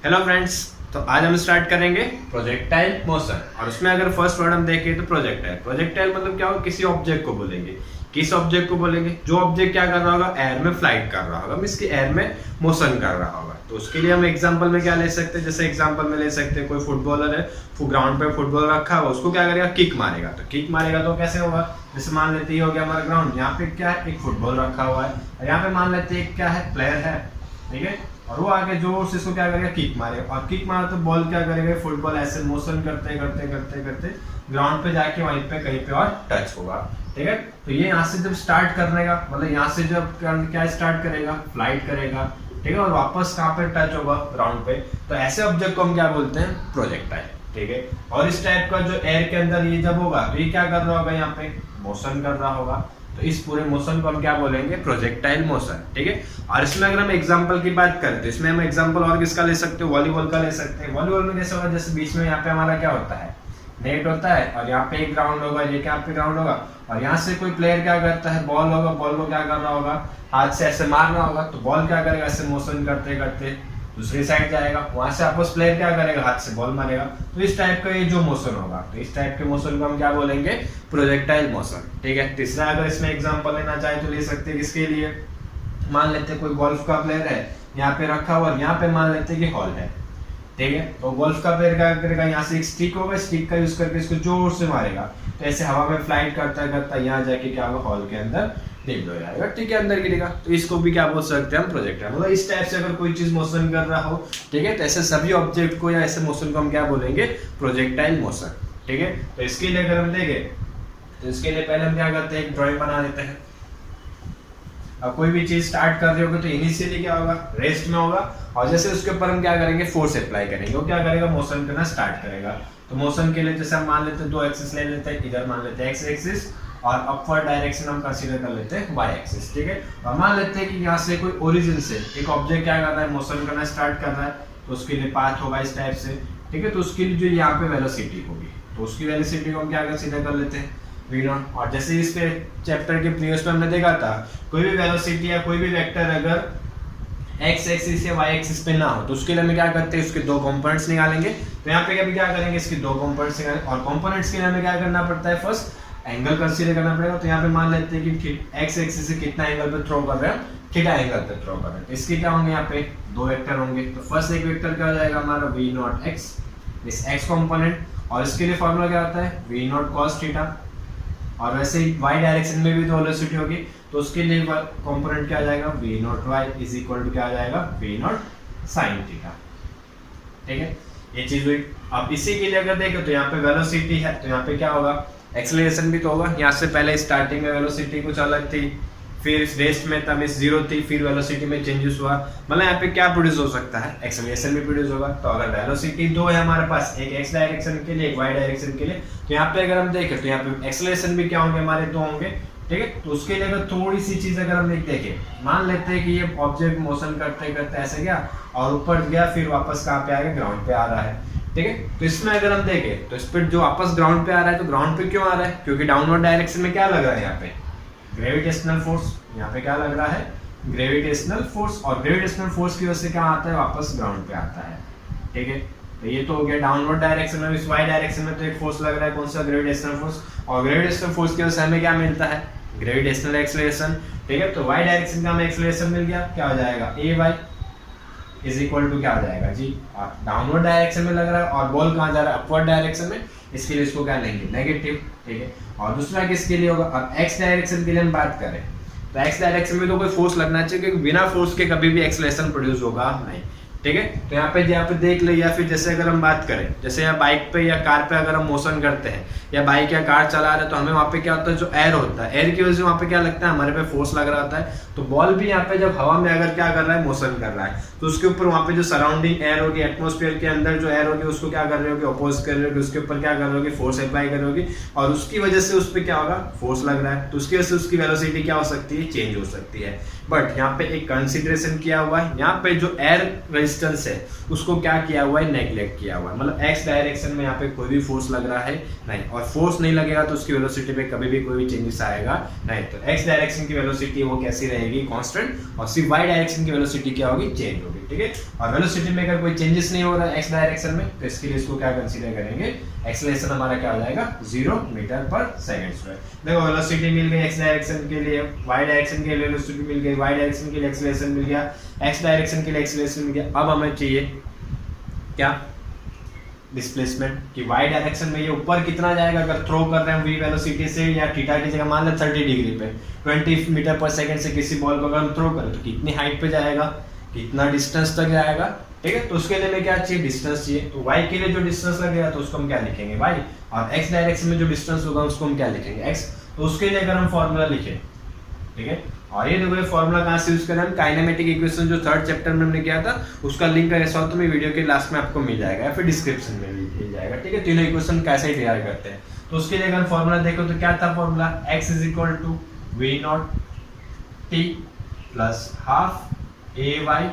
Hello friends, तो आज हम स्टार्ट करेंगे प्रोजेक्टाइल मोशन। और उसमें अगर फर्स्ट वर्ड हम देखें तो प्रोजेक्टाइल। प्रोजेक्टाइल मतलब क्या होगा, किसी ऑब्जेक्ट को बोलेंगे। किस ऑब्जेक्ट को बोलेंगे? जो ऑब्जेक्ट क्या कर रहा होगा, एयर में फ्लाइट कर रहा होगा, मींस की एयर में मोशन कर रहा होगा। तो उसके लिए हम एग्जांपल में क्या ले सकते हैं, जैसे एग्जांपल में ले सकते हैं कोई फुटबॉलर है, ग्राउंड पे फुटबॉल रखा हुआ, उसको क्या करेगा, किक मारेगा। तो किक मारेगा तो कैसे होगा, जैसे मान लेते हैं हो गया हमारा ग्राउंड, यहाँ पे क्या है, एक फुटबॉल रखा हुआ है, और यहाँ पे मान लेते हैं क्या है, प्लेयर है, ठीक है। और वो आगे जोर से इसको क्या करेगा, किक मारेगा, और किक मारा तो बॉल क्या करेगा, फुटबॉल ऐसे मोशन करते करते करते करते ग्राउंड पे जाके वहीं पे कहीं पे और टच होगा, ठीक है। तो ये यहाँ से जब स्टार्ट करने का मतलब यहाँ से जब क्या स्टार्ट करेगा, फ्लाइट करेगा, ठीक है, और वापस कहाँ पे टच होगा, ग्राउंड पे। तो ऐसे ऑब्जेक्ट को हम क्या बोलते हैं, प्रोजेक्टाइल, ठीक है। और इस टाइप का जो एयर के अंदर ये जब होगा तो ये क्या कर रहा होगा, यहाँ पे मोशन कर रहा होगा। तो इस पूरे मोशन को हम क्या बोलेंगे, प्रोजेक्टाइल मोशन, ठीक है। और इसमें अगर हम एग्जांपल की बात करें तो इसमें हम एग्जांपल और किसका ले सकते हैं, वॉलीबॉल का ले सकते हैं। वॉलीबॉल में कैसे होगा, जैसे बीच में यहाँ पे हमारा क्या होता है, नेट होता है, और यहाँ पे एक ग्राउंड होगा, ये क्या पे ग्राउंड होगा, और यहाँ से कोई प्लेयर क्या करता है, बॉल होगा, बॉल को क्या कर रहा होगा, हाथ से ऐसे मारना होगा। तो बॉल क्या करेगा, ऐसे मोशन करते करते दूसरी साइड जाएगा, वहां से आपस प्लेयर क्या करेगा, हाथ से बॉल मारेगा। तो इस टाइप का ये जो मोशन होगा, तो इस टाइप के मोशन को हम क्या बोलेंगे, प्रोजेक्टाइल मोशन, ठीक है। तीसरा अगर इसमें एग्जांपल लेना चाहे तो ले सकते हैं, किसके लिए, मान लेते हैं कोई गोल्फ का प्लेयर है, यहाँ पे रखा हुआ, यहाँ पे मान लेते हैं कि हॉल है, ठीक है। तो गोल्फ का प्लेयर क्या करेगा, यहाँ से एक स्टिक होगा, स्टिक का यूज करके इसको जोर से मारेगा, तो ऐसे हवा में फ्लाइट करता करता यहाँ जाके क्या होगा, हॉल के अंदर डिप हो जाएगा, ठीक है, अंदर गिरेगा। तो इसको भी क्या बोल सकते हैं हम, प्रोजेक्टाइल। मतलब इस टाइप से अगर कोई चीज मोशन कर रहा हो, ठीक है, तो ऐसे सभी ऑब्जेक्ट को या ऐसे मोशन को हम क्या बोलेंगे, प्रोजेक्टाइल मोशन, ठीक है। तो इसके लिए अगर हम देखें तो इसके लिए पहले हम क्या करते हैं, एक ड्राइंग बना देते हैं। अब कोई भी चीज स्टार्ट कर रहे होगे तो इनिशियली क्या होगा, रेस्ट में होगा, और जैसे उसके ऊपर हम क्या करेंगे, फोर्स अप्लाई करेंगे, वो क्या करेगा, मोशन करना स्टार्ट करेगा। तो मोशन के लिए जैसे हम मान लेते हैं दो एक्सिस ले लेते हैं, इधर मान लेते हैं एक्स एक्सिस, और अपवर्ड डायरेक्शन हम कंसीडर कर लेते हैं वाई एक्सिस, ठीक है। और मान लेते हैं कि यहाँ से कोई ओरिजिन से एक ऑब्जेक्ट क्या कर रहा है, मोशन करना स्टार्ट कर रहा है, तो उसके लिए पाथ होगा इस टाइप से, ठीक है। तो उसके लिए जो यहाँ पे वेलोसिटी होगी, तो उसकी वेलोसिटी को हम क्या कंसीडर कर लेते हैं, v0। और जैसे इस पे चैप्टर के प्रीवियस में हमने देखा था, कोई भी वेलोसिटी या कोई भी वेक्टर अगर एक्स एक्सिस या वाई एक्सिस पे ना हो तो उसके लिए हम क्या करते हैं, उसके दो कंपोनेंट्स निकालेंगे। तो यहाँ पे कभी क्या करेंगे, इसके दो कंपोनेंट्स निकालेंगे, और कंपोनेंट्स के लिए हमें क्या करना पड़ता है, फर्स्ट एंगल कंसीडर करना पड़ेगा। तो यहाँ पे मान लेते हैं कि एक्स एक्सिस से कितना एंगल पे थ्रो कर रहे हैं, थीटा एंगल पे थ्रो कर रहे हैं। तो इसके क्या होंगे, यहाँ पे दो वेक्टर होंगे। तो फर्स्ट एक वेक्टर क्या हो जाएगा हमारा, वी नॉट एक्स, इस एक्स कंपोनेंट, और इसके लिए फॉर्मूला क्या होता है, वी नॉट कॉस थीटा। और वैसे ही वाई डायरेक्शन में भी तो वेलोसिटी होगी, तो उसके लिए कंपोनेंट क्या आ जाएगा, V naught Y is equal to क्या आ जाएगा, वी नॉट साइन थीटा, ठीक है। ये चीज हुई। अब इसी के लिए अगर देखें तो यहाँ पे वेलोसिटी है, तो यहाँ पे क्या होगा, एक्सेलरेशन भी तो होगा। यहाँ से पहले स्टार्टिंग में वेलोसिटी कुछ अलग थी, फिर रेस्ट में तब इस जीरो थी, फिर वेलोसिटी में चेंजेस हुआ। मतलब यहाँ पे क्या प्रोड्यूस हो सकता है, एक्सेलरेशन भी प्रोड्यूस होगा। तो अगर वेलोसिटी दो है हमारे पास, एक एक्स डायरेक्शन के लिए, एक वाई डायरेक्शन के लिए, तो यहाँ पे अगर हम देखें तो यहाँ पे एक्सेलरेशन भी क्या होंगे, हमारे दो होंगे, ठीक है। तो उसके लिए अगर थोड़ी सी चीज अगर हम देखें, मान लेते हैं कि ये ऑब्जेक्ट मोशन करते करते ऐसे गया और ऊपर गया, फिर वापस कहाँ पे आ गया, ग्राउंड पे आ रहा है, ठीक है। तो इसमें अगर हम देखें तो स्पीड जो वापस ग्राउंड पे आ रहा है, तो ग्राउंड पे क्यों आ रहा है, क्योंकि डाउनवर्ड डायरेक्शन में क्या लग रहा है, यहाँ पे ग्रेविटेशनल फोर्स, यहाँ पे क्या लग रहा है, ग्रेविटेशनल फोर्स। और ग्रेविटेशनल फोर्स की वजह से क्या आता है, वापस ग्राउंड पे आता है, ठीक है। तो ये तो हो गया डाउनवर्ड डायरेक्शन में। इस वाई डायरेक्शन में तो एक फोर्स लग रहा है, कौन सा, ग्रेविटेशनल फोर्स। और ग्रेविटेशनल फोर्स की वजह से हमें क्या मिलता है, ग्रेविटेशनल एक्सेलरेशन, ठीक है। तो वाई डायरेक्शन का हमें एक्सेलरेशन मिल गया, क्या हो जाएगा, ए वाई इज इक्वल टू क्या आ जाएगा जी, डाउनवर्ड डायरेक्शन में लग रहा है, और बॉल कहाँ जा रहा है, अपवर्ड डायरेक्शन में, इसके लिए इसको क्या लेंगे, नेगेटिव, ठीक है। और दूसरा किसके लिए होगा, अब एक्स डायरेक्शन के लिए हम बात करें तो एक्स डायरेक्शन में तो कोई फोर्स लगना चाहिए, क्योंकि बिना फोर्स के कभी भी एक्सेलरेशन प्रोड्यूस होगा नहीं, ठीक है। तो यहाँ पे देख ले, या फिर जैसे अगर हम बात करें, जैसे यहाँ बाइक पे या कार पे अगर हम मोशन करते हैं, या बाइक या कार चला रहे हैं, तो हमें वहाँ पे क्या होता है, जो एयर होता है, एयर की वजह से वहाँ पे क्या लगता है, हमारे पे फोर्स लग रहा होता है। तो बॉल भी यहाँ पे जब हवा में अगर क्या कर रहा है, मोशन कर रहा है, तो उसके ऊपर वहाँ पे जो सराउंडिंग एयर होगी, एटमोस्फेयर के अंदर जो एयर होगी, उसको क्या कर रही होगी, अपोज कर रही होगी, उसके ऊपर क्या कर रही होगी, फोर्स अप्लाई कर रही होगी, और उसकी वजह से उस पर क्या होगा, फोर्स लग रहा है। तो उसकी वजह से उसकी वेलोसिटी क्या हो सकती है, चेंज हो सकती है। बट यहाँ पे एक कंसिडरेशन किया हुआ है, यहाँ पे जो एयर रेजिस्टेंस है उसको क्या किया हुआ है, नेग्लेक्ट किया हुआ है। मतलब एक्स डायरेक्शन में यहाँ पे कोई भी फोर्स लग रहा है नहीं, और फोर्स नहीं लगेगा तो उसकी वेलोसिटी पे कभी भी कोई भी चेंजेस आएगा नहीं। तो एक्स डायरेक्शन की वेलोसिटी वो कैसी रहेगी, कांस्टेंट, और सिर्फ वाई डायरेक्शन की वेलोसिटी क्या होगी, चेंज होगी। ठीक है, और वेलोसिटी में अगर कोई चेंजेस नहीं हो रहा है एक्स डायरेक्शन में, तो इसके लिए इसको क्या कंसीडर करेंगे, एक्सेलरेशन हमारा क्या हो जाएगा, 0 मीटर पर सेकंड स्क्वायर। देखो वेलोसिटी मिल गई एक्स डायरेक्शन के लिए, वाई डायरेक्शन के लिए वेलोसिटी मिल गई, वाई डायरेक्शन के लिए एक्सेलरेशन मिल गया, एक्स डायरेक्शन के लिए एक्सेलरेशन मिल गया। अब हमें चाहिए क्या, डिस्प्लेसमेंट, कि वाई डायरेक्शन में ये ऊपर कितना जाएगा, अगर थ्रो कर रहे हैं वी वेलोसिटी से या थीटा की जगह मान लो 30 डिग्री पे 20 मीटर पर सेकंड से किसी बॉल को अगर हम थ्रो करें तो कितनी हाइट पे जाएगा, कितना डिस्टेंस तक जाएगा। ठीक है, तो उसके लिए हमें क्या चाहिए, डिस्टेंस चाहिए। तो y के लिए जो डिस्टेंस लगेगा तो उसको हम क्या लिखेंगे, y, और x डायरेक्शन में जो डिस्टेंस होगा उसको हम क्या लिखेंगे, x। तो उसके लिए अगर हम फॉर्मूला लिखें, ठीक है, और ये देखो ये फॉर्मूला कहाँ से यूज करें हम, काइनेमेटिक इक्वेशन जो 3rd चैप्टर में हमने किया था उसका लिंक ऐसा हो तो मैं वीडियो के लास्ट में आपको मिल जाएगा या फिर डिस्क्रिप्शन में भी मिल जाएगा। ठीक है, तीनों इक्वेशन कैसे डिराइव करते हैं। तो उसके लिए अगर फॉर्मूला देखो तो क्या था formula, x = v0 t plus half ay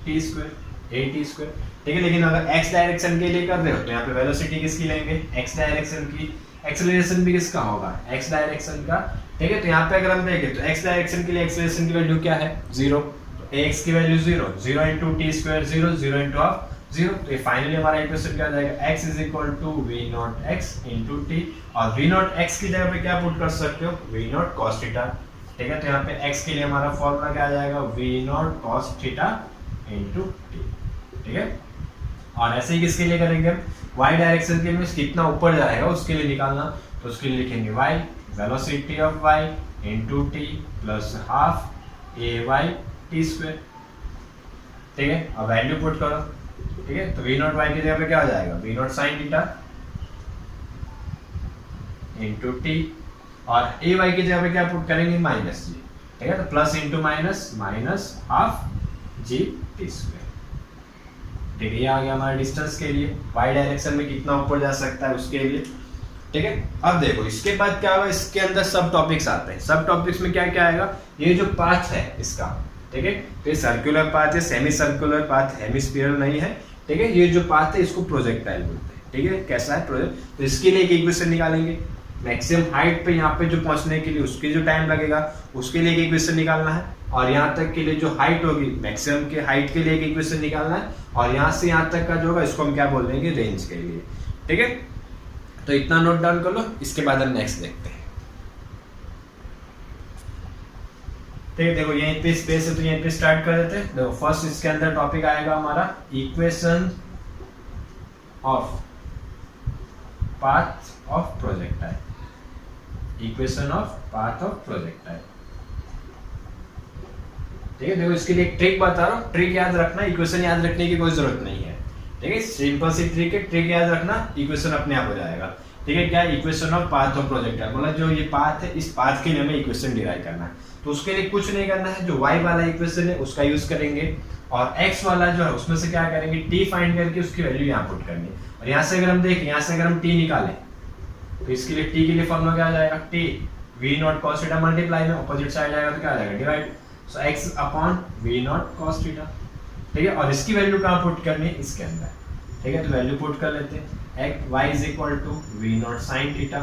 t square at square. ठीक है, लेकिन अगर x डायरेक्शन के लिए कर रहे हो तो यहाँ पे वेलोसिटी किसकी लेंगे, x डायरेक्शन की, एक्सेलरेशन भी किसका होगा, x डायरेक्शन का। ठीक है, तो यहाँ पे अगर हम देखें तो x डायरेक्शन के लिए एक्सेलरेशन की वैल्यू क्या है, 0, तो ax की वैल्यू 0, 0 × t स्क्वायर 0, 0 × हाफ 0। तो ये फाइनली हमारा इक्वेशन क्या आ जाएगा, x = v0x × t, और v0x की जगह पे क्या पुट कर सकते हो, v0 cos थीटा। ठीक है, तो यहाँ पे x के लिए हमारा फॉर्मूला क्या आ जाएगा, v0 cos थीटा × t। ठीक है, और ऐसे ही किसके लिए करेंगे हम, y डायरेक्शन के में कितना ऊपर जाएगा उसके लिए निकालना, तो उसके लिए लिखेंगे y velocity of y × t plus half ay t square. ठीक है, अब वैल्यू पुट करो। ठीक है, तो v0 y की जगह पे क्या हो जाएगा, v0 sin थीटा × t, और ay की जगह पे क्या पुट करेंगे, -g। ठीक है, तो plus into minus, minus half g t square. ठीक है, ये आ गया हमारा डिस्टेंस के लिए, y डायरेक्शन में कितना ऊपर जा सकता है उसके लिए। ठीक है, अब देखो इसके बाद क्या होगा, इसके अंदर सब टॉपिक्स आते हैं। सब टॉपिक्स में क्या क्या आएगा, ये जो पाथ है इसका, ठीक है, तो ये सर्कुलर पाथ है, सेमी सर्कुलर पाथ, हेमिस्फीयरल नहीं है। ठीक है, ये जो पाथ है इसको प्रोजेक्टाइल बोलते हैं। ठीक है, कैसा है प्रोजेक्ट, तो इसके लिए एक इक्वेशन निकालेंगे, मैक्सिमम हाइट पे यहाँ पे जो पहुंचने के लिए उसके जो टाइम लगेगा उसके लिए एक इक्वेशन निकालना है, और यहाँ तक के लिए जो हाइट होगी मैक्सिमम के हाइट के लिए एक इक्वेशन निकालना है, और यहाँ से यहाँ तक का जो होगा इसको हम क्या बोल देंगे, रेंज के लिए। ठीक है, तो इतना नोट डाउन कर लो, इसके बाद हम नेक्स्ट देखते हैं। ठीक है, देखो यहीं पे स्पेस है तो यहीं पे स्टार्ट कर देते हैं। देखो फर्स्ट इसके अंदर टॉपिक आएगा हमारा equation of path of projectile, equation of path of projectile. ठीक है, देखो इसके लिए एक ट्रिक बता रहा हूँ, ट्रिक याद रखना, इक्वेशन याद रखने की कोई जरूरत नहीं है। ठीक है, सिंपल सी ट्रिक है, ट्रिक याद रखना, इक्वेशन अपने आप हो जाएगा। ठीक है, क्या equation of path of projectile, बोला जो ये पाथ है इस पाथ के लिए हमें इक्वेशन डिराइव करना है। तो उसके लिए कुछ नहीं करना है, जो y वाला इक्वेशन है उसका यूज करेंगे, और x वाला जो है उसमें से क्या करेंगे, t फाइंड करके उसकी वैल्यू यहाँ पुट करनी है। और यहाँ से अगर हम देखें, यहाँ से अगर हम t निकालें तो इसके लिए t के लिए फॉर्मूला क्या आ जाएगा, t v0 cos theta multiply में अपोजिट साइड आएगा तो क्या आ जाएगा, डिवाइड, सो x upon v0 cos theta. ठीक है, और इसकी वैल्यू कहाँ पुट करनी है, इसके अंदर। ठीक है, तो वैल्यू पुट कर लेते हैं, y = v0 sin theta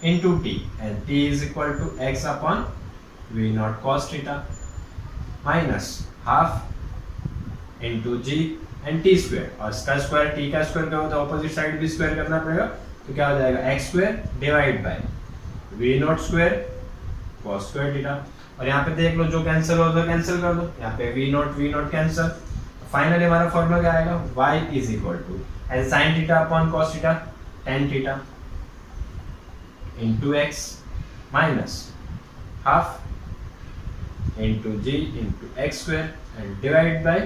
into t, and t = x upon v0 cos theta minus half into g and t square, और इसका स्क्वायर t का स्क्वायर क्या होता है, ऑपोजिट साइड भी स्क्वायर करना पड़ेगा, तो क्या हो जाएगा x square divide by v0 square cos square theta. और यहाँ पे देख लो जो कैंसिल हो तो कैंसिल कर दो, यहाँ पे v0 कैंसिल, फाइनली हमारा फॉर्मूला क्या आएगा, y = sin theta upon cos theta tan theta into x minus half into g into x square and divide by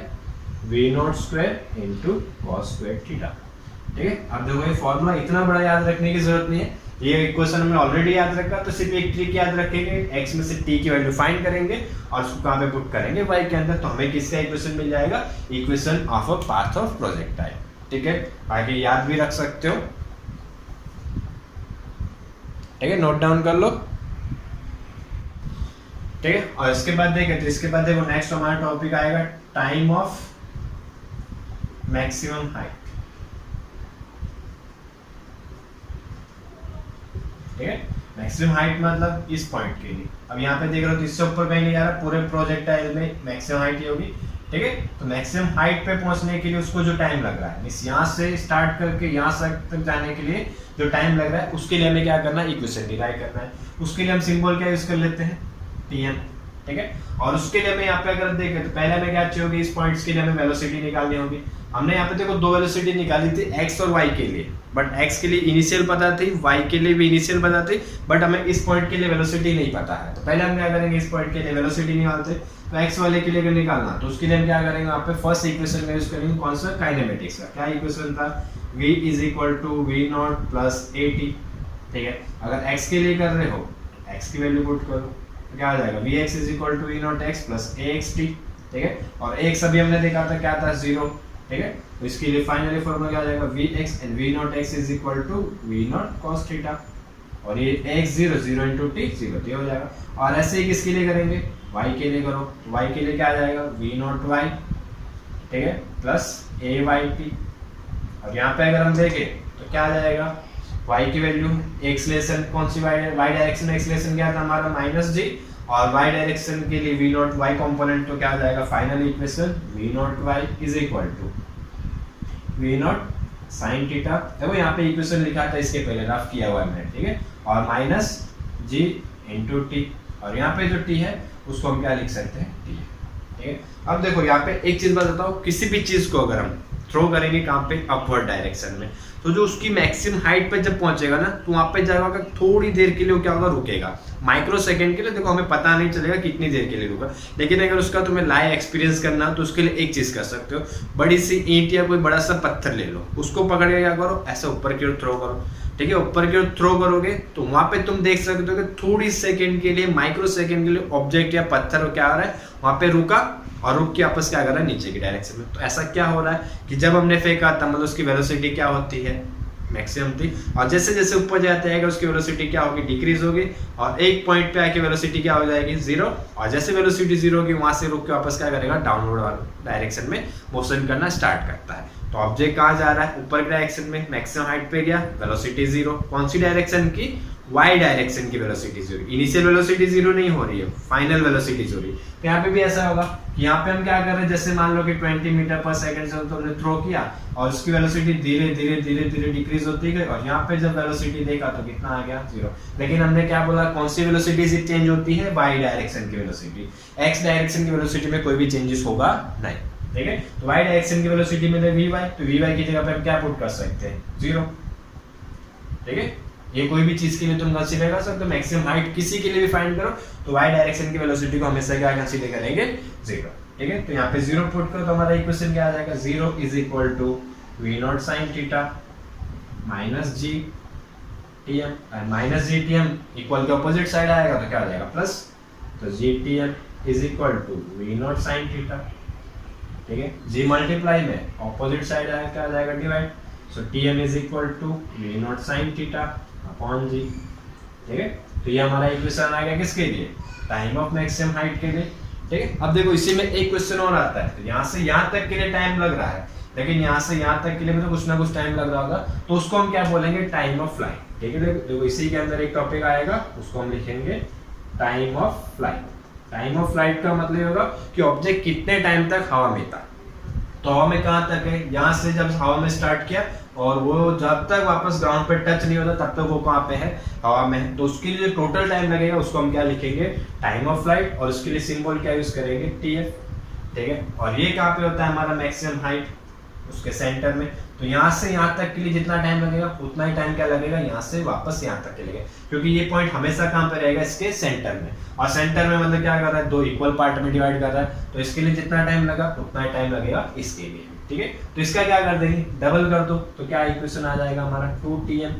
v0 square into cos square theta. ठीक है, अब देखो ये फॉर्मूला इतना बड़ा याद रखने की जरूरत नहीं है, ये इक्वेशन हमने ऑलरेडी याद रखा, तो सिर्फ एक ट्रिक याद रखेंगे, x में से t की वैल्यू फाइंड करेंगे और उसको कहां पे पुट करेंगे, y के अंदर, तो हमें किसका इक्वेशन मिल जाएगा, equation of a path of projectile. ठीक है, बाकी याद भी रख सकते हो। ठीक है, नोट डाउन कर लो। ठीक है। और इसके बाद देखें तो इसके बाद देखो नेक्स्ट हमारा टॉपिक आएगा टाइम ऑफ मैक्सिमम हाइट। ठीक है, मैक्सिमम हाइट मतलब इस पॉइंट के लिए। अब यहाँ पे देख रहे हो तो इससे ऊपर कहीं नहीं जा रहा, पूरे प्रोजेक्टाइल में मैक्सिमम हाइट ये होगी। ठीक है, तो मैक्सिमम हाइट पे पहुंचने के लिए उसको जो टाइम लग रहा है, मींस यहाँ से स्टार्ट करके यहाँ तक जाने के लिए जो टाइम लग रहा है, उसके लिए हमें क्या करना है, इक्वेशन डिराइव करना है। उसके लिए हम सिंबल क्या यूज कर लेते हैं, टीएम। ठीक है, और उसके लिए हमें यहाँ पे अगर देखें तो पहले हमें क्या चाहिए होगी, इस पॉइंट्स के लिए हमें वेलोसिटी निकालनी होगी। हमने यहाँ पे देखो दो वेलोसिटी निकाली थी, एक्स और वाई के लिए, बट एक्स के लिए इनिशियल पता थी, वाई के लिए भी इनिशियल पता थी, बट हमें इस पॉइंट के लिए वेलोसिटी नहीं पता है। तो पहले हम क्या करेंगे, इस पॉइंट के लिए वेलोसिटी निकालते, तो एक्स वाले के लिए अगर निकालना तो उसके लिए हम क्या करेंगे, यहाँ पे फर्स्ट इक्वेशन में यूज करेंगे कौन सा, काइनेमेटिक्स का। क्या इक्वेशन था, v = v0 + at। ठीक है, अगर x के लिए कर रहे हो x की वैल्यू पुट करो तो क्या आ जाएगा, vx = v0x + axt। ठीक है, और x अभी हमने देखा था क्या था, 0। ठीक है, तो इसके लिए फाइनली फॉर्मूला क्या आ जाएगा, vx and v0x = v0 cos theta, और ये x 0 0 × t 0 t हो जाएगा। और ऐसे ही किसके लिए करेंगे, y के लिए करो, तो y के लिए क्या आ जाएगा, v0y। ठीक है, प्लस ayt। और यहाँ पे अगर हम देखें तो क्या आ जाएगा, y की वैल्यू x लेसन कौन सी, y डायरेक्शन में x लेसन क्या था हमारा -g, और y डायरेक्शन के लिए v0y कंपोनेंट तो क्या आ जाएगा, final equation v0y = v0 sin theta. देखो यहाँ पे इक्वेशन लिखा था, इसके पहले रफ किया हुआ है मैंने। ठीक है, और -g × t, और यहाँ पे जो t है उसको हम क्या लिख सकते हैं, t। ठीक है, अब देखो यहाँ पे एक चीज बताता हूँ, किसी भी चीज को अगर हम थ्रो करेंगे कहाँ पे, अपवर्ड डायरेक्शन में, तो जो उसकी मैक्सिमम हाइट पे जब पहुंचेगा ना, तो वहां पे जाएगा थोड़ी देर के लिए वो क्या होगा, रुकेगा, माइक्रो सेकंड के लिए। देखो हमें पता नहीं चलेगा कितनी देर के लिए रुका, लेकिन अगर उसका तुम्हें लाइव एक्सपीरियंस करना तो उसके लिए एक चीज कर सकते हो, बड़ी सी ईंट या कोई बड़ा सा पत्थर ले लो, उसको पकड़ के क्या करो, ऐसे ऊपर की ओर थ्रो करो। ठीक है, ऊपर की ओर थ्रो करोगे तो वहां पे तुम देख सकते हो कि थोड़ी सेकंड के लिए, माइक्रो सेकंड के लिए ऑब्जेक्ट या पत्थर क्या हो रहा है, वहां पे रुका और रुक के आपस क्या कर रहा है, नीचे की डायरेक्शन में। तो ऐसा क्या हो रहा है कि जब हमने फेंका था, मतलब उसकी वेलोसिटी क्या होती है, मैक्सिमम थी, और जैसे जैसे ऊपर जाते जाएगा उसकी वेलोसिटी क्या होगी, डिक्रीज होगी, और एक पॉइंट पे आके वेलोसिटी क्या हो जाएगी, 0। और जैसे वेलोसिटी 0 होगी वहां से रुक के वापस क्या करेगा, डाउनवर्ड डायरेक्शन में मोशन करना स्टार्ट करता है। तो ऑब्जेक्ट कहाँ जा रहा है, ऊपर की डायरेक्शन में, मैक्सिमम हाइट पे गया, वेलोसिटी 0। कौन सी डायरेक्शन की, y डायरेक्शन की वेलोसिटी 0। इनिशियल वेलोसिटी 0 नहीं हो रही है, फाइनल वेलोसिटी 0 है। तो यहाँ पे भी ऐसा होगा कि यहाँ पे हम क्या कर रहे हैं, जैसे मान लो कि 20 मीटर/s से हमने थ्रो किया और उसकी वेलोसिटी धीरे धीरे डिक्रीज होती गई, और यहाँ पे जब वेलोसिटी देखा तो कितना आ गया, 0। लेकिन हमने क्या बोला, कौन सी वेलोसिटी से चेंज होती है, y डायरेक्शन की वेलोसिटी। x डायरेक्शन की वेलोसिटी में कोई भी चेंजेस होगा नहीं। ठीक है, तो y डायरेक्शन की वेलोसिटी में vy, तो vy की जगह पे हम क्या पुट कर सकते हैं, 0। ठीक है, ये कोई भी चीज के लिए तुम कंसीडर कर सकते हो, मैक्सिमम हाइट किसी के लिए भी फाइंड करो तो y डायरेक्शन की वेलोसिटी को हमेशा क्या कंसीडर करेंगे, 0। ठीक है, तो यहाँ पे 0 पुट करो तो हमारा इक्वेशन क्या आ जाएगा, 0 = v0 sin theta -g tm, और -g tm इक्वल के ऑपोजिट साइड आएगा तो क्या आ जाएगा, प्लस। तो g tm = v0 sin theta. ठीक है, g मल्टीप्लाई में ऑपोजिट साइड आएगा क्या आ जाएगा, डिवाइड। सो tm = v0 sin theta upon g। ठीक है, तो ये हमारा इक्वेशन आ गया किसके लिए, टाइम ऑफ मैक्सिमम हाइट के लिए। ठीक है, अब देखो इसी में एक क्वेश्चन और आता है, तो यहाँ से यहाँ तक के लिए टाइम लग रहा है, लेकिन यहाँ से यहाँ तक के लिए मतलब कुछ ना कुछ टाइम लग रहा होगा, तो उसको हम क्या बोलेंगे, टाइम ऑफ फ्लाइट। ठीक है, देखो इसी के अंदर एक टॉपिक आएगा, उसको हम लिखेंगे time of flight. Time of flight का मतलब होगा कि ऑब्जेक्ट कितने टाइम तक हवा में था। तो हवा में कहाँ तक है, यहाँ से जब हवा में स्टार्ट किया और वो जब तक वापस ग्राउंड पे टच नहीं होता तब तक वो कहाँ पे है, हवा में है। तो उसके लिए टोटल टाइम लगेगा, उसको हम क्या लिखेंगे, टाइम ऑफ फ्लाइट, और उसके लिए सिंबल क्या यूज करेंगे, tf। ठीक है, और ये कहाँ पे होता है हमारा मैक्सिमम हाइट, उसके सेंटर में। तो यहाँ से यहाँ तक के लिए जितना टाइम लगेगा उतना ही टाइम क्या लगेगा, यहाँ से वापस यहाँ तक के लिए, क्योंकि ये पॉइंट हमेशा कहाँ पे रहेगा, इसके सेंटर में। और सेंटर में मतलब क्या कर रहा है, दो इक्वल पार्ट में डिवाइड कर रहा है, तो इसके लिए जितना टाइम लगा उतना ही टाइम लगेगा इसके लिए। ठीक है, तो इसका क्या कर देंगे, डबल कर दो, तो क्या इक्वेशन आ जाएगा हमारा 2tm।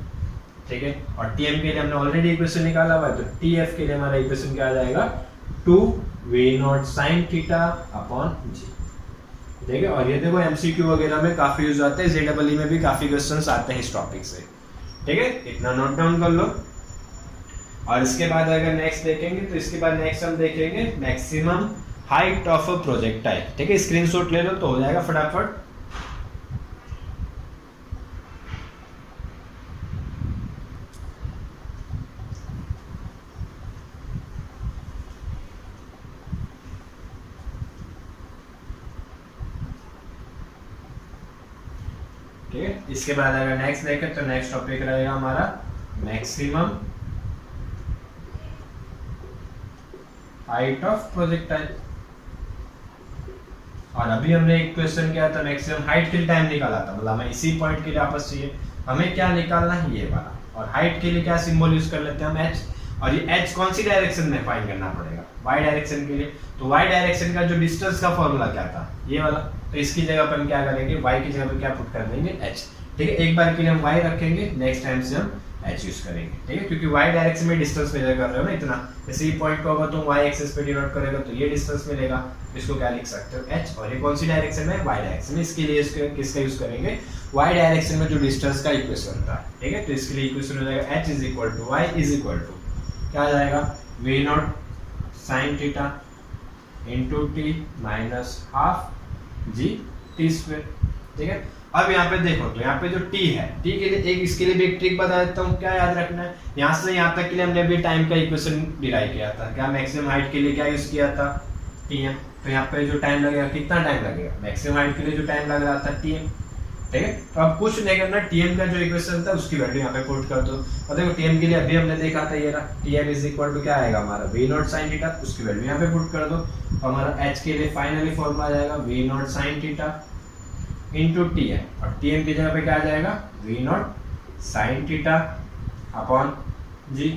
ठीक है, और tm के लिए हमने ऑलरेडी इक्वेशन निकाला हुआ है, तो tf के लिए हमारा इक्वेशन क्या आ जाएगा, 2v0 sin theta upon g। ठीक है, और ये देखो एमसीक्यू वगैरह में काफी यूज आते हैं, जेडबलई में भी काफी क्वेश्चंस आते हैं इस टॉपिक से। ठीक है, इतना नोट डाउन कर लो। और इसके बाद अगर नेक्स्ट देखेंगे तो इसके बाद नेक्स्ट हम देखेंगे maximum height of a projectile. ठीक है, स्क्रीनशॉट ले लो तो हो जाएगा फटाफट। ठीक है, इसके बाद अगर नेक्स्ट देखें तो नेक्स्ट टॉपिक रहेगा हमारा मैक्सिमम हाइट ऑफ प्रोजेक्टाइल। और अभी हमने एक क्वेश्चन किया था मैक्सिमम हाइट के लिए टाइम निकाला था, मतलब हमें इसी पॉइंट के लिए वापस चाहिए, हमें क्या निकालना है ये वाला। और हाइट के लिए क्या सिंबल यूज कर लेते हैं हम h, और ये h कौन सी डायरेक्शन में फाइंड करना पड़ेगा, y डायरेक्शन के लिए। तो y डायरेक्शन का जो डिस्टेंस का फॉर्मूला क्या था, ये वाला। तो इसकी जगह पर हम क्या करेंगे, y की जगह पर क्या पुट कर देंगे, h। ठीक है, एक बार के लिए हम y रखेंगे, नेक्स्ट टाइम से हम h यूज करेंगे। ठीक है, क्योंकि y डायरेक्शन में डिस्टेंस मेजर कर रहे हो ना इतना, इसी पॉइंट को अगर तुम y एक्सिस पे डिनोट करेगा तो ये डिस्टेंस मिलेगा, इसको क्या लिख सकते हो h। और ये कौन सी डायरेक्शन में, y डायरेक्शन में। इसके लिए इसके किसका यूज करेंगे, y डायरेक्शन में जो डिस्टेंस का इक्वेशन था। ठीक है, तो इसके लिए इक्वेशन हो जाएगा h is equal to y is equal to क्या आ जाएगा, v naught sin theta into t minus half g t square. ठीक है, अब यहाँ पे देखो तो यहाँ पे जो t है, t के लिए एक, इसके लिए भी एक ट्रिक बता देता हूँ, क्या याद रखना है। यहाँ से यहाँ तक के लिए हमने अभी टाइम का इक्वेशन डिराइव किया था, क्या मैक्सिमम हाइट के लिए क्या यूज किया था, tm। तो यहाँ पे जो टाइम लगेगा, कितना टाइम लगेगा, मैक्सिमम हाइट के लिए जो टाइम लग रहा था tm। ठीक है, तो अब कुछ नहीं करना, tm का जो इक्वेशन था उसकी वैल्यू यहाँ पे पुट कर दो। और देखो tm के लिए अभी हमने देखा था ये रहा, tm इज इक्वल टू क्या आएगा हमारा, v नॉट sin थीटा, उसकी वैल्यू यहाँ पे पुट कर दो। तो हमारा h के लिए फाइनली फॉर्मूला आ जाएगा v naught sin theta into tm, और tm की जगह पे क्या आ जाएगा, v naught sin theta upon g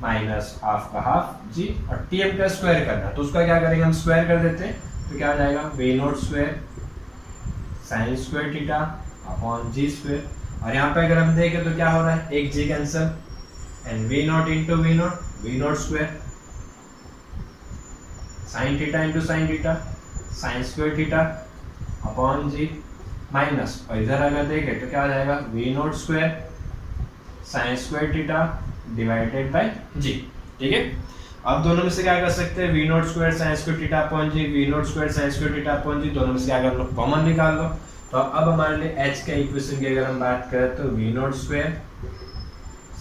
minus half का हाफ g, और tm का स्क्वायर करना, तो उसका क्या करेंगे हम, स्क्वायर कर देते हैं। तो क्या आ जाएगा, v not square sin square theta upon g square. और यहाँ पे अगर हम देखें तो क्या हो रहा है, एक g cancel, and v not into v not square sin theta into sin theta sin square theta upon g minus, और इधर अगर देखें तो क्या आ जाएगा, v not square sin square theta divided by g। ठीक है, अब दोनों में से क्या कर सकते हैं, v not square sin square theta upon g, v not square sin square theta upon g, दोनों में से क्या कर लो, कॉमन निकाल लो। तो अब हमारे लिए h के इक्वेशन की अगर हम बात करें तो v not square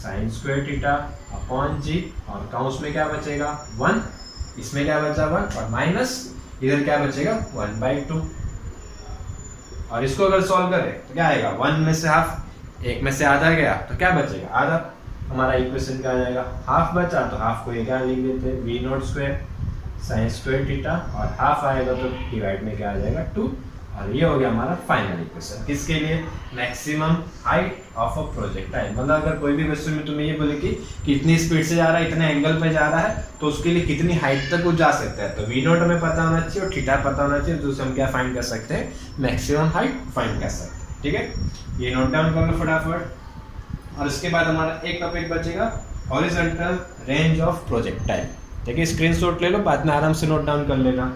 sin square theta upon g, और काउंस में क्या बचेगा 1, इसमें क्या बचा 1, और माइनस इधर क्या बचेगा 1/2। और इसको अगर सॉल्व करें तो क्या आएगा, 1 में से हाफ, 1 में से आधा गया तो क्या बचेगा, आधा। हमारा इक्वेशन क्या आ जाएगा, हाफ बचा तो हाफ को ये क्या लिख देते हैं, v not square sin square theta, और हाफ आएगा तो डिवाइड में क्या आ जाएगा 2। और ये हो गया हमारा फाइनल इक्वेशन, किसके लिए, maximum height of a projectile. मतलब अगर कोई भी क्वेश्चन में तुम्हें ये बोले कि कितनी स्पीड से जा रहा है, इतने एंगल पे जा रहा है, तो उसके लिए कितनी हाइट तक वो जा सकता है, तो v नॉट हमें पता होना चाहिए और थीटा पता होना चाहिए, तो उससे हम क्या फाइंड कर सकते हैं, मैक्सिमम हाइट फाइंड कर सकते हैं। ठीक है, ये नोट डाउन कर लो फटाफट। और इसके बाद हमारा एक टॉपिक बचेगा, हॉरिजॉन्टल रेंज ऑफ प्रोजेक्टाइल। ठीक है, स्क्रीनशॉट ले लो, बाद में आराम से नोट डाउन कर लेना।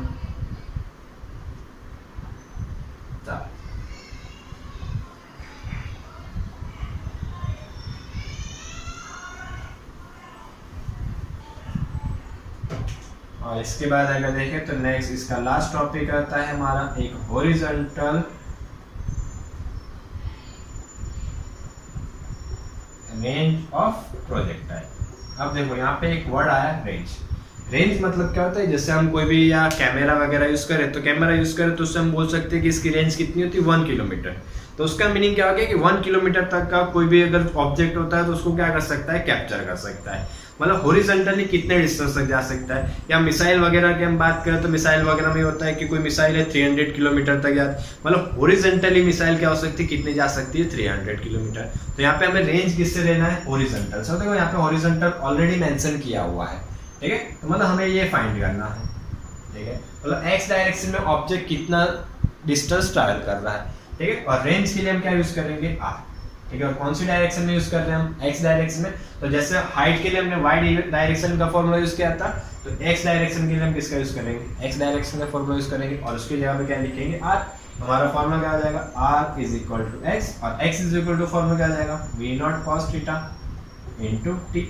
और इसके बाद अगर देखें तो नेक्स्ट इसका लास्ट टॉपिक आता है हमारा एक हॉरिजॉन्टल रेंज ऑफ प्रोजेक्टाइल। अब देखो यहाँ पे एक वर्ड आया रेंज। रेंज मतलब क्या होता है, जैसे हम कोई भी या कैमरा वगैरह यूज करें, तो कैमरा यूज करें तो उससे हम बोल सकते हैं कि इसकी रेंज कितनी होती है, 1 किलोमीटर। तो उसका मीनिंग क्या हो गया कि 1 किलोमीटर तक का कोई भी अगर ऑब्जेक्ट होता है तो उसको क्या कर सकता है, कैप्चर कर सकता है। मतलब हॉरिजॉन्टली कितने डिस्टेंस तक जा सकता है। या मिसाइल वगैरह की हम बात करें तो मिसाइल वगैरह में होता है कि कोई मिसाइल है 300 किलोमीटर तक जाती, मतलब हॉरिजॉन्टली मिसाइल क्या हो सकती है, कितनी जा सकती है, 300 किलोमीटर। तो यहाँ पे हमें रेंज किससे लेना है, हॉरिजॉन्टल से। देखो यहाँ पे हॉरिजॉन्टल ऑलरेडी मेंशन किया हुआ है, ठीक है, तो मतलब हमें ये फाइंड करना है, ठीक है। मतलब एक्स डायरेक्शन में ऑब्जेक्ट कितना डिस्टेंस ट्रैवल कर रहा है, ठीक है। और रेंज के लिए हम क्या यूज करेंगे, आर, ठीक है। और कौन सी डायरेक्शन में यूज कर रहे हैं हम, एक्स डायरेक्शन में। तो जैसे हाइट के लिए हमने वाई डायरेक्शन का फॉर्मूला यूज किया था, तो एक्स डायरेक्शन के लिए हम किसका यूज करेंगे, एक्स डायरेक्शन का फॉर्मूला यूज करेंगे, और उसकी जगह पे क्या लिखेंगे, आर। हमारा फॉर्मूला क्या आ जाएगा, R is equal to x, और x is equal to formula क्या आ जाएगा, V naught cos theta into T,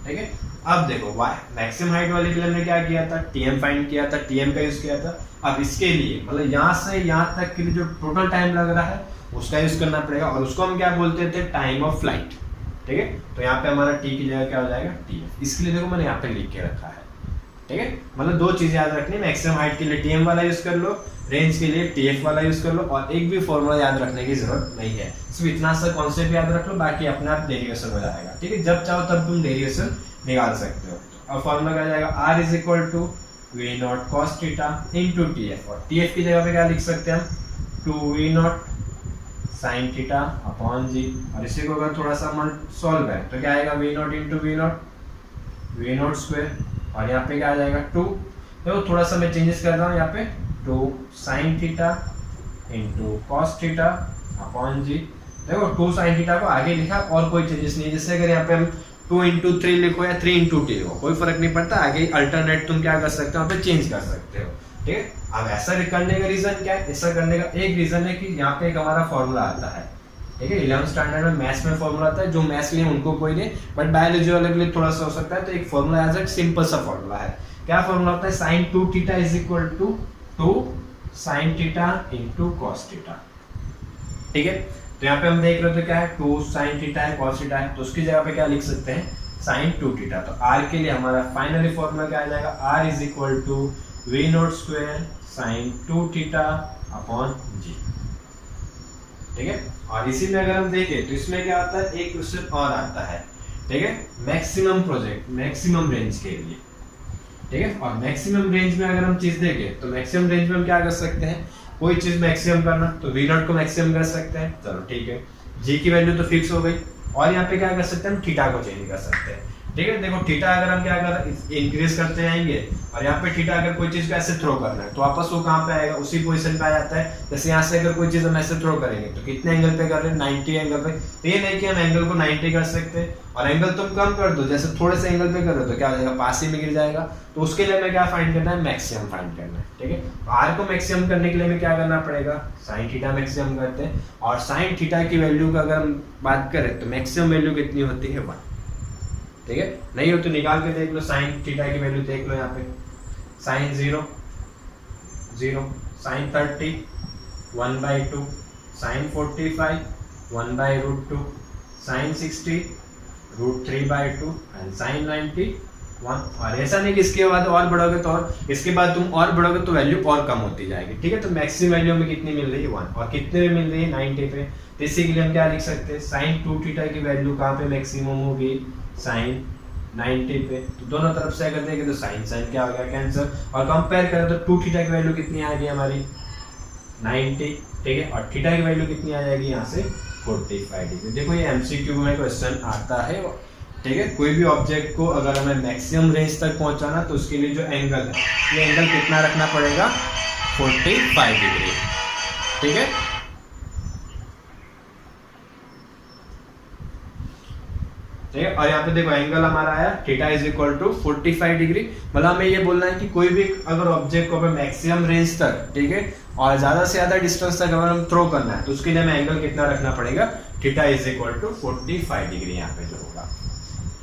ठीक है। अब देखो मैक्सिमम हाइट वाले के लिए हमने क्या किया था, टीएम फाइंड किया था, टीएम का यूज किया था। अब इसके लिए मतलब यहाँ से यहाँ तक के लिए जो टोटल टाइम लग रहा है उसका यूज करना पड़ेगा, और उसको हम क्या बोलते थे, टाइम ऑफ फ्लाइट। ठीक है, तो यहाँ पे हमारा टी की जगह क्या हो जाएगा, टीएफ। इसके लिए देखो मैंने यहाँ पे लिख के रखा है। ठीक है, मतलब दो चीजें याद रखनी, मैक्सिमम हाइट के लिए टीएम वाला यूज कर लो, रेंज के लिए टीएफ वाला यूज कर लो, और एक भी फॉर्मूला याद रखने की जरूरत नहीं है, सिर्फ इतना सा कॉन्सेप्ट याद रख लो, बाकी अपने आप डेरिवेशन हो जाएगा। ठीक है, जब चाहो तब तुम डेरिवेशन निकाल सकते हो। और फॉर्मूला क्या जाएगा, r is equal to V naught cos theta into TF, और टीएफ की जगह पे क्या लिख सकते हैं हम, 2v0 साइन थीटा अपॉन जी। और इसी को अगर थोड़ा सा सॉल्व करें तो क्या आएगा, v0 इंटू v0 स्क्वायर, और यहाँ पे क्या आ जाएगा 2। देखो थोड़ा सा मैं चेंजेस कर रहा हूँ, यहाँ पे 2 sine theta into cos theta upon g. देखो 2 साइन थीटा को आगे लिखा और कोई चेंजेस नहीं, जैसे अगर यहाँ पे हम 2 इंटू 3 लिखो या 3 इंटू टी लिखो, कोई फर्क नहीं पड़ता, आगे अल्टरनेट तुम क्या कर सकते हो, यहाँ पे चेंज कर सकते हो। ठीक है, अब ऐसा करने का रीजन क्या है, ऐसा करने का एक रीजन है कि यहाँ पे एक हमारा फॉर्मूला आता है। ठीक है, 11th स्टैंडर्ड में मैथ्स में फॉर्मूला आता है, जो मैथ्स लिए उनको कोई नहीं, बट बायोलॉजी वाले के लिए थोड़ा सा हो सकता है। तो एक फॉर्मूला एज सिंपल सा फॉर्मूला है, क्या फॉर्मूला होता है, sine 2 theta is equal to 2 sine theta into cos theta. ठीक है, तो यहाँ पे हम देख रहे थे क्या है, 2 साइन थीटा है, कॉस थीटा है, तो उसकी जगह पे क्या लिख सकते हैं, साइन 2 थीटा। तो r के लिए हमारा फाइनली फॉर्मूला क्या आ जाएगा, r is equal to V naught square sine 2 theta upon g. ठीक है, और इसी में अगर हम देखें तो इसमें क्या आता है, एक क्वेश्चन और आता है। ठीक है, मैक्सिमम प्रोजेक्ट मैक्सिमम रेंज के लिए। ठीक है, और मैक्सिमम रेंज में अगर हम चीज देखें तो मैक्सिमम रेंज में हम क्या कर सकते हैं, कोई चीज मैक्सिमम करना तो वी नॉट को मैक्सिमम कर सकते हैं। चलो ठीक है, जी की वैल्यू तो फिक्स हो गई, और यहाँ पे क्या कर सकते हैं, हम थीटा को चेंज कर सकते हैं। ठीक है, देखो थीटा अगर हम क्या कर इंक्रीज करते जाएंगे, और यहाँ पे थीटा अगर कोई चीज को ऐसे थ्रो करना है तो वापस वो कहाँ पे आएगा, उसी पोजीशन पे आ जाता है। जैसे यहाँ से अगर कोई चीज हम ऐसे थ्रो करेंगे तो कितने एंगल पे कर रहे हैं, 90 एंगल पे। तो ये नहीं कि हम एंगल को 90 कर सकते हैं, और एंगल तुम कम कर दो, जैसे थोड़े से एंगल पे कर रहे हो तो क्या हो जाएगा, पास ही में गिर जाएगा। तो उसके लिए हमें क्या फाइंड करना है, मैक्सिमम फाइंड करना है। ठीक है, तो आर को मैक्सिमम करने के लिए हमें क्या करना पड़ेगा, साइन थीटा मैक्सिमम करते हैं, और साइन थीटा की वैल्यू का अगर हम बात करें तो मैक्सिमम वैल्यू कितनी होती है, 1। ठीक है, नहीं हो तो निकाल के देख लो, साइन थीटा की वैल्यू देख लो, यहाँ पे sine 0 0, sine 30 1/2, sine 45 1/√2, sine 60 √3/2 and sine 90 1। और ऐसा नहीं कि इसके बाद और बढ़ोगे तो और इसके बाद तुम और बढ़ोगे तो वैल्यू और कम होती जाएगी। ठीक है, तो मैक्सिमम वैल्यू में कितनी मिल रही है, 1, और कितने में मिल रही है, 90 पे। तो इसी के लिए हम क्या लिख सकते हैं, साइन 2 थीटा की वैल्यू कहाँ पे मैक्सिमम होगी, साइन 90 पे। तो दोनों तरफ से अगर देखें तो साइन साइन क्या हो गया, कैंसर, और कंपेयर करें तो 2 थीटा की वैल्यू कितनी आ गई हमारी, 90। ठीक है, और थीटा की वैल्यू कितनी आ जाएगी यहाँ से, 45 डिग्री। देखो ये एमसीक्यू में क्वेश्चन आता है। ठीक है, कोई भी ऑब्जेक्ट को अगर हमें मैक्सिमम रेंज तक पहुंचाना तो उसके लिए जो एंगल है, ये एंगल कितना रखना पड़ेगा, 45 डिग्री। ठीक है, ठीक है, और यहाँ पे देखो एंगल हमारा आया theta is equal to 45 degree. मतलब हमें ये बोलना है कि कोई भी अगर ऑब्जेक्ट को हमें मैक्सिमम रेंज तक, ठीक है, और ज्यादा से ज्यादा डिस्टेंस तक अगर हम थ्रो करना है तो उसके लिए हमें एंगल कितना रखना पड़ेगा, theta is equal to 45 degree यहाँ पे जो होगा।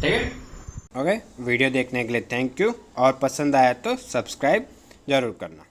ठीक है, ओके, वीडियो देखने के लिए थैंक यू, और पसंद आया तो सब्सक्राइब जरूर करना।